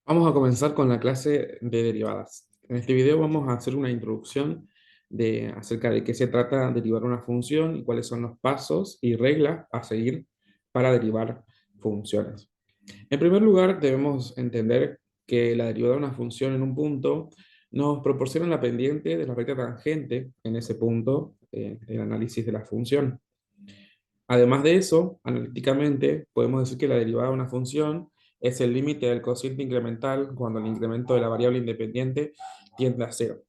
Vamos a comenzar con la clase de derivadas. En este video vamos a hacer una introducción acerca de qué se trata derivar una función y cuáles son los pasos y reglas a seguir para derivar funciones. En primer lugar, debemos entender que la derivada de una función en un punto nos proporciona la pendiente de la recta tangente en ese punto, el análisis de la función. Además de eso, analíticamente, podemos decir que la derivada de una función es el límite del cociente incremental cuando el incremento de la variable independiente tiende a cero.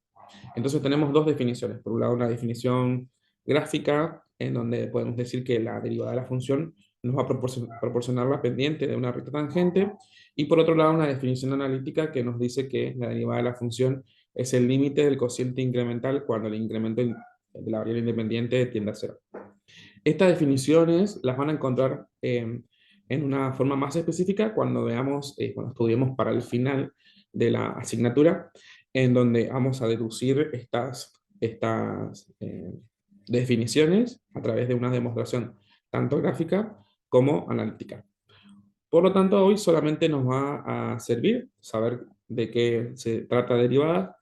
Entonces tenemos dos definiciones. Por un lado, una definición gráfica, en donde podemos decir que la derivada de la función nos va a proporcionar la pendiente de una recta tangente, y por otro lado, una definición analítica que nos dice que la derivada de la función es el límite del cociente incremental cuando el incremento de la variable independiente tiende a cero. Estas definiciones las van a encontrar en una forma más específica cuando estudiemos para el final de la asignatura, en donde vamos a deducir estas definiciones a través de una demostración tanto gráfica como analítica. Por lo tanto, hoy solamente nos va a servir saber de qué se trata derivada.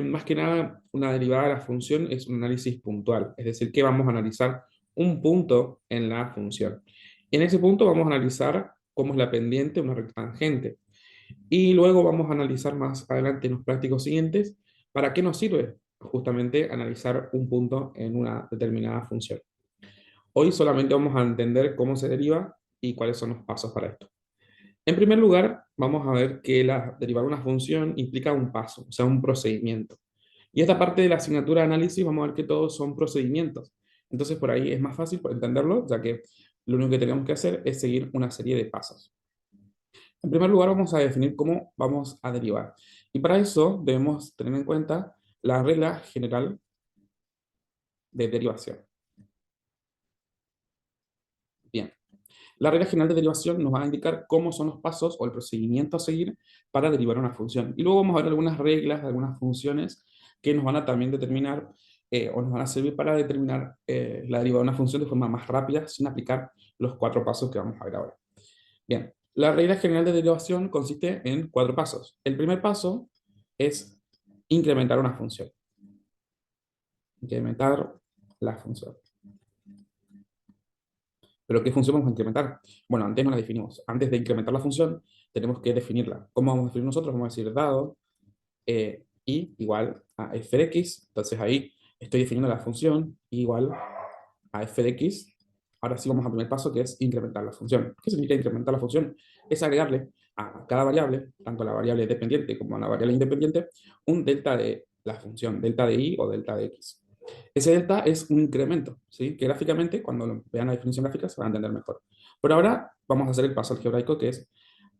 Más que nada, una derivada de la función es un análisis puntual, es decir, que vamos a analizar un punto en la función. En ese punto vamos a analizar cómo es la pendiente de una recta tangente. Y luego vamos a analizar más adelante en los prácticos siguientes para qué nos sirve justamente analizar un punto en una determinada función. Hoy solamente vamos a entender cómo se deriva y cuáles son los pasos para esto. En primer lugar, vamos a ver que derivar una función implica un paso, o sea, un procedimiento. Y esta parte de la asignatura de análisis vamos a ver que todos son procedimientos. Entonces por ahí es más fácil por entenderlo, ya que lo único que tenemos que hacer es seguir una serie de pasos. En primer lugar vamos a definir cómo vamos a derivar. Y para eso debemos tener en cuenta la regla general de derivación. Bien, la regla general de derivación nos va a indicar cómo son los pasos o el procedimiento a seguir para derivar una función. Y luego vamos a ver algunas reglas de algunas funciones que nos van a también determinar o nos van a servir para determinar la derivada de una función de forma más rápida sin aplicar los cuatro pasos que vamos a ver ahora. Bien, la regla general de derivación consiste en cuatro pasos. El primer paso es incrementar una función. Incrementar la función. ¿Pero qué función vamos a incrementar? Bueno, antes no la definimos. Antes de incrementar la función, tenemos que definirla. ¿Cómo vamos a definir nosotros? Vamos a decir dado y igual a f de x. Entonces ahí estoy definiendo la función igual a f de x. Ahora sí vamos al primer paso, que es incrementar la función. ¿Qué significa incrementar la función? Es agregarle a cada variable, tanto a la variable dependiente como a la variable independiente, un delta de la función, delta de y o delta de x. Ese delta es un incremento, ¿sí? Que gráficamente, cuando vean la definición gráfica, se va a entender mejor. Por ahora, vamos a hacer el paso algebraico, que es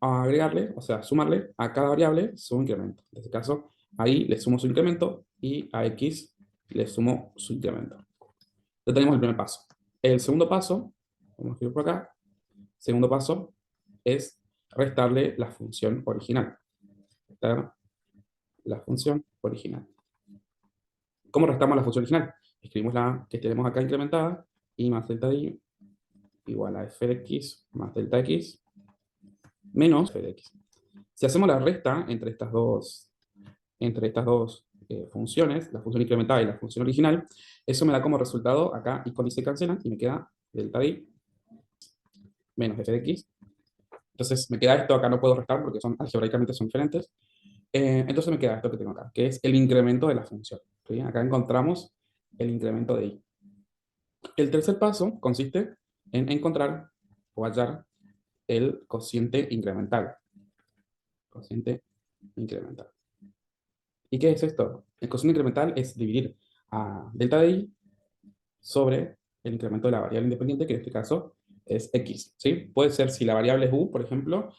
agregarle, o sea, sumarle a cada variable su incremento. En este caso, ahí le sumo su incremento y a x le sumo su incremento. Ya tenemos el primer paso. El segundo paso, vamos a escribir por acá, segundo paso es restarle la función original. Restar la función original. ¿Cómo restamos la función original? Escribimos la que tenemos acá incrementada, y más delta de y igual a f de x más delta de x menos f de x. Si hacemos la resta entre estas dos funciones, la función incrementada y la función original, eso me da como resultado acá y con y se cancelan y me queda delta de y menos f de x. Entonces me queda esto, acá no puedo restar porque algebraicamente son diferentes. Entonces me queda esto que tengo acá, que es el incremento de la función. ¿Sí? Acá encontramos el incremento de y. El tercer paso consiste en encontrar o hallar el cociente incremental. Cociente incremental. ¿Y qué es esto? El cociente incremental es dividir a delta de i sobre el incremento de la variable independiente, que en este caso es x. ¿Sí? Puede ser, si la variable es u, por ejemplo,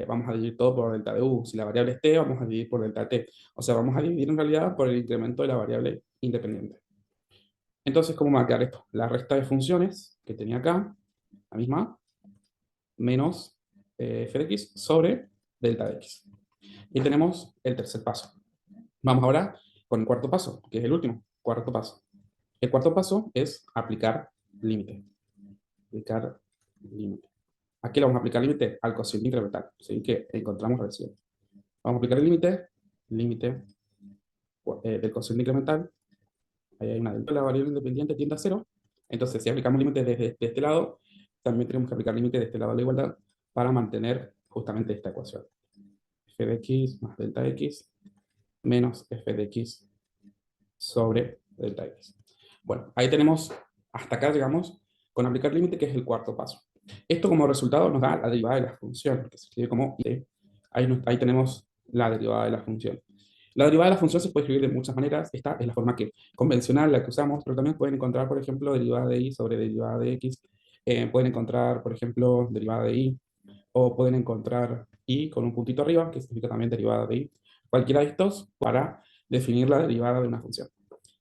vamos a dividir todo por delta de u. Si la variable es t, vamos a dividir por delta de t. O sea, vamos a dividir en realidad por el incremento de la variable independiente. Entonces, ¿cómo va a quedar esto? La resta de funciones que tenía acá, la misma, menos f de x sobre delta de x. Y tenemos el tercer paso. Vamos ahora con el cuarto paso, que es el último. Cuarto paso. El cuarto paso es aplicar límite. Aplicar límite. ¿A qué le vamos a aplicar límite? Al cociente incremental, ¿sí? Que encontramos recién. Vamos a aplicar el límite del cociente incremental. Ahí hay una delta, la variable independiente tiende a 0. Entonces, si aplicamos límites desde este lado, también tenemos que aplicar límites de este lado de la igualdad para mantener justamente esta ecuación. F de x más delta x menos f de x sobre delta x. Bueno, ahí tenemos, hasta acá llegamos con aplicar límite, que es el cuarto paso. Esto como resultado nos da la derivada de la función, que se escribe como y. Ahí tenemos la derivada de la función. La derivada de la función se puede escribir de muchas maneras. Esta es la forma convencional, la que usamos, pero también pueden encontrar, por ejemplo, derivada de y sobre derivada de x. Pueden encontrar, por ejemplo, derivada de y, o pueden encontrar y con un puntito arriba, que significa también derivada de y. Cualquiera de estos para definir la derivada de una función.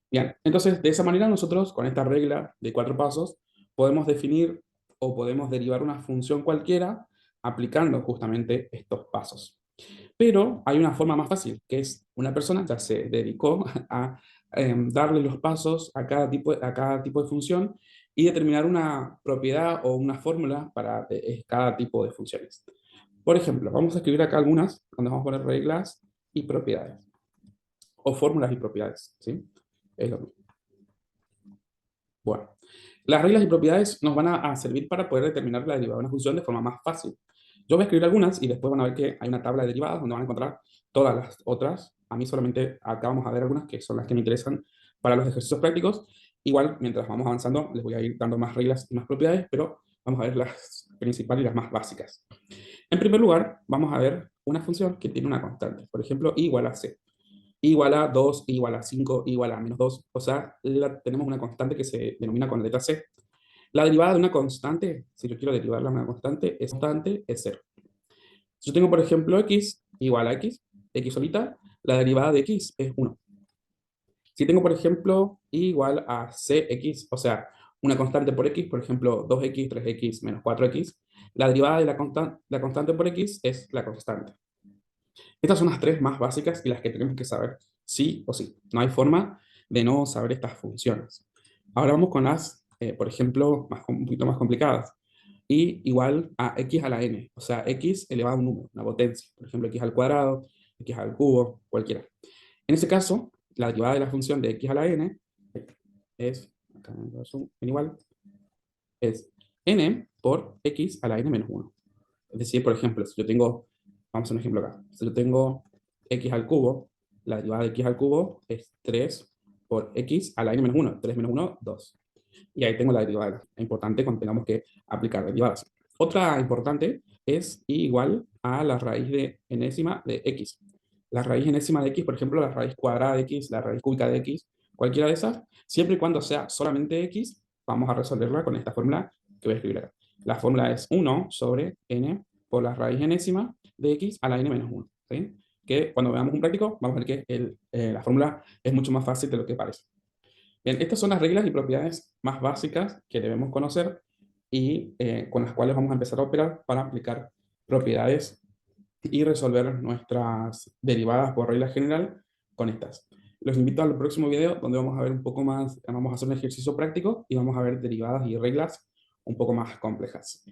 Bien, entonces de esa manera nosotros con esta regla de 4 pasos podemos definir o podemos derivar una función cualquiera aplicando justamente estos pasos. Pero hay una forma más fácil, que es una persona ya se dedicó a darle los pasos a cada tipo de función y determinar una propiedad o una fórmula para cada tipo de funciones. Por ejemplo, vamos a escribir acá algunas, donde vamos a poner reglas y propiedades, o fórmulas y propiedades, ¿sí? Es lo mismo. Bueno, las reglas y propiedades nos van a servir para poder determinar la derivada de una función de forma más fácil. Yo voy a escribir algunas y después van a ver que hay una tabla de derivadas donde van a encontrar todas las otras. A mí solamente acá vamos a ver algunas que son las que me interesan para los ejercicios prácticos. Igual, mientras vamos avanzando, les voy a ir dando más reglas y más propiedades, pero vamos a ver las principales y las más básicas. En primer lugar, vamos a ver una función que tiene una constante. Por ejemplo, i igual a c. I igual a 2, I igual a 5, I igual a menos 2. O sea, tenemos una constante que se denomina con la letra c. La derivada de una constante, si yo quiero derivarla de una constante, es 0. Si yo tengo, por ejemplo, x igual a x solita, la derivada de x es 1. Si tengo, por ejemplo, y igual a cx, o sea, una constante por x, por ejemplo, 2x, 3x, menos 4x, la derivada de la constante por x es la constante. Estas son las tres más básicas y las que tenemos que saber sí o sí. No hay forma de no saber estas funciones. Ahora vamos con las, por ejemplo, un poquito más complicadas. Y igual a x a la n, o sea, x elevado a un número, una potencia. Por ejemplo, x al cuadrado, x al cubo, cualquiera. En ese caso, la derivada de la función de x a la n es, acá en igual, es n por x a la n menos 1. Es decir, por ejemplo, si yo tengo, vamos a hacer un ejemplo acá, si yo tengo x al cubo, la derivada de x al cubo es 3 por x a la n menos 1. 3 menos 1, 2. Y ahí tengo la derivada. Es importante cuando tengamos que aplicar derivadas. Otra importante es y igual a la raíz de enésima de x. La raíz enésima de x, por ejemplo, la raíz cuadrada de x, la raíz cúbica de x, cualquiera de esas, siempre y cuando sea solamente x, vamos a resolverla con esta fórmula que voy a escribir acá. La fórmula es 1 sobre n por la raíz enésima de x a la n menos 1. ¿Sí? Que cuando veamos un práctico, vamos a ver que la fórmula es mucho más fácil de lo que parece. Bien, estas son las reglas y propiedades más básicas que debemos conocer y con las cuales vamos a empezar a operar para aplicar propiedades y resolver nuestras derivadas por regla general con estas. Los invito al próximo video donde vamos a ver un poco más, vamos a hacer un ejercicio práctico y vamos a ver derivadas y reglas un poco más complejas.